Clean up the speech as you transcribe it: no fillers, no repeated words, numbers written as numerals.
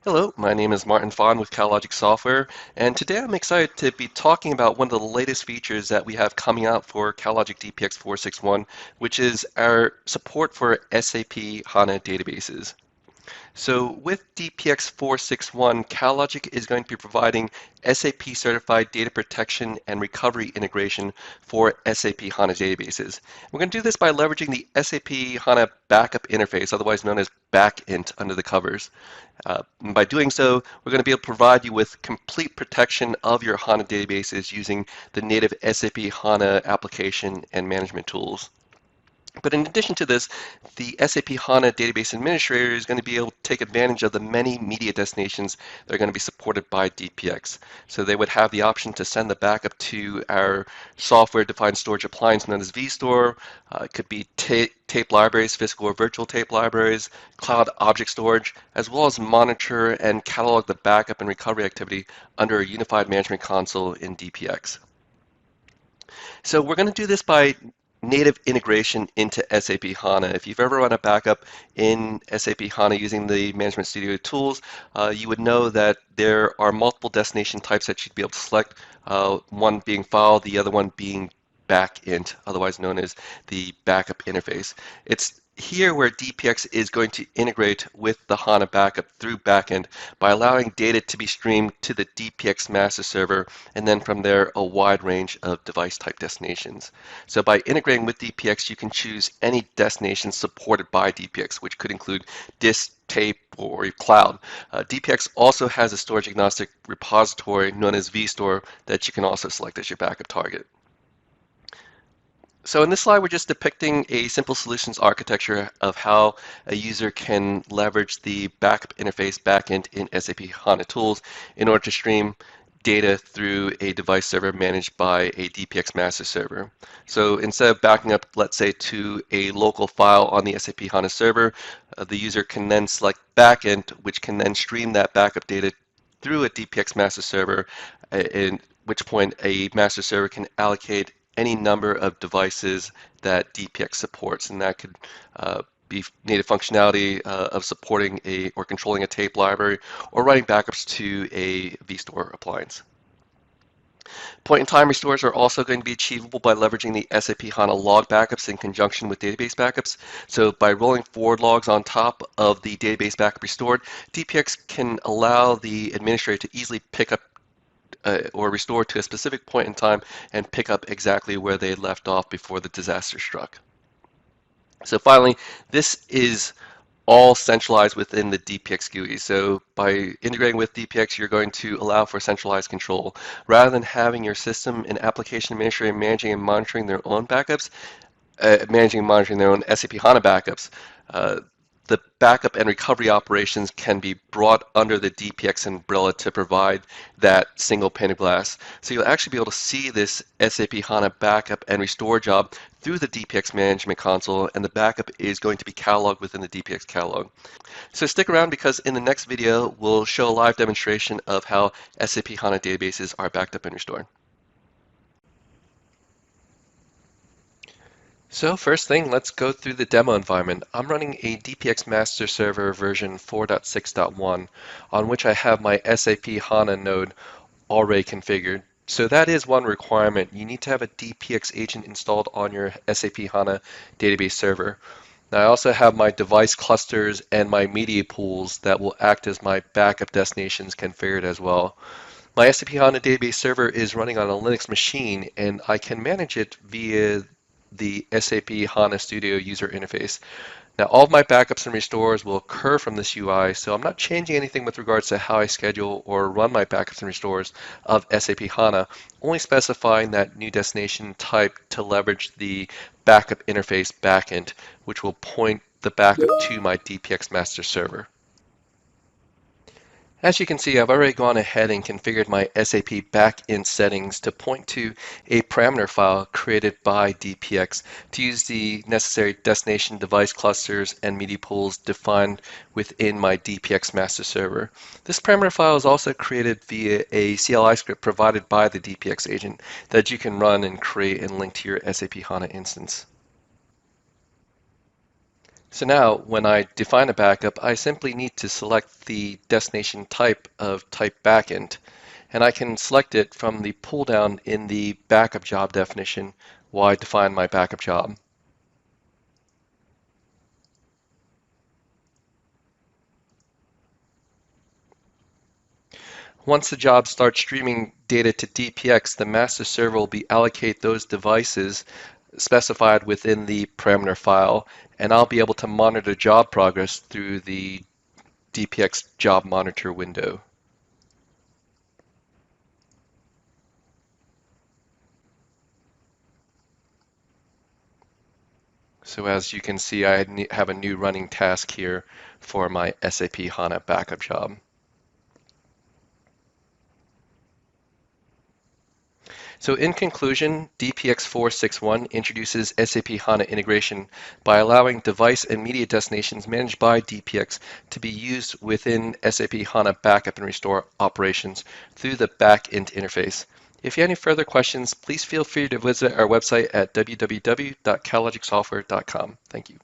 Hello, my name is Martin Fahn with Catalogic Software, and today I'm excited to be talking about one of the latest features that we have coming out for Catalogic DPX 461, which is our support for SAP HANA databases. So with DPX 461, Catalogic is going to be providing SAP certified data protection and recovery integration for SAP HANA databases. We're going to do this by leveraging the SAP HANA backup interface, otherwise known as backint under the covers. And by doing so, we're going to be able to provide you with complete protection of your HANA databases using the native SAP HANA application and management tools. But in addition to this, the SAP HANA Database Administrator is going to be able to take advantage of the many media destinations that are going to be supported by DPX. So they would have the option to send the backup to our software-defined storage appliance known as vStore. It could be tape libraries, physical or virtual tape libraries, cloud object storage, as well as monitor and catalog the backup and recovery activity under a unified management console in DPX. So we're going to do this by native integration into SAP HANA. If you've ever run a backup in SAP HANA using the Management Studio tools, you would know that there are multiple destination types that you'd be able to select, one being file, the other one being backint, otherwise known as the backup interface. It's here where DPX is going to integrate with the HANA backup through backend by allowing data to be streamed to the DPX master server, and then from there a wide range of device type destinations. So by integrating with DPX, you can choose any destination supported by DPX, which could include disk, tape, or cloud. DPX also has a storage agnostic repository known as vStore that you can also select as your backup target. So in this slide, we're just depicting a simple solutions architecture of how a user can leverage the backup interface backend in SAP HANA tools in order to stream data through a device server managed by a DPX master server. So instead of backing up, let's say, to a local file on the SAP HANA server, the user can then select backend, which can then stream that backup data through a DPX master server, at which point a master server can allocate any number of devices that DPX supports, and that could be native functionality of supporting or controlling a tape library or writing backups to a vStore appliance. Point-in-time restores are also going to be achievable by leveraging the SAP HANA log backups in conjunction with database backups. So by rolling forward logs on top of the database backup restored, DPX can allow the administrator to easily pick up or restore to a specific point in time and pick up exactly where they left off before the disaster struck. So finally, this is all centralized within the DPX GUI. So by integrating with DPX, you're going to allow for centralized control. Rather than having your system and application administrator managing and monitoring their own backups, managing and monitoring their own SAP HANA backups, the backup and recovery operations can be brought under the DPX umbrella to provide that single pane of glass. So you'll actually be able to see this SAP HANA backup and restore job through the DPX management console, and the backup is going to be cataloged within the DPX catalog. So stick around, because in the next video, we'll show a live demonstration of how SAP HANA databases are backed up and restored. So first thing, let's go through the demo environment. I'm running a DPX master server version 4.6.1 on which I have my SAP HANA node already configured. So that is one requirement. You need to have a DPX agent installed on your SAP HANA database server. Now I also have my device clusters and my media pools that will act as my backup destinations configured as well. My SAP HANA database server is running on a Linux machine, and I can manage it via the SAP HANA Studio user interface. Now all of my backups and restores will occur from this UI, so I'm not changing anything with regards to how I schedule or run my backups and restores of SAP HANA, only specifying that new destination type to leverage the backup interface backend, which will point the backup to my DPX master server. As you can see, I've already gone ahead and configured my SAP backend settings to point to a parameter file created by DPX to use the necessary destination device clusters and media pools defined within my DPX master server. This parameter file is also created via a CLI script provided by the DPX agent that you can run and create and link to your SAP HANA instance. So now when I define a backup, I simply need to select the destination type of type backend, and I can select it from the pull down in the backup job definition while I define my backup job. Once the job starts streaming data to DPX, the master server will be allocate those devices specified within the parameter file, and I'll be able to monitor job progress through the DPX job monitor window. So as you can see, I have a new running task here for my SAP HANA backup job. So in conclusion, DPX 461 introduces SAP HANA integration by allowing device and media destinations managed by DPX to be used within SAP HANA backup and restore operations through the back-end interface. If you have any further questions, please feel free to visit our website at www.catalogicsoftware.com. Thank you.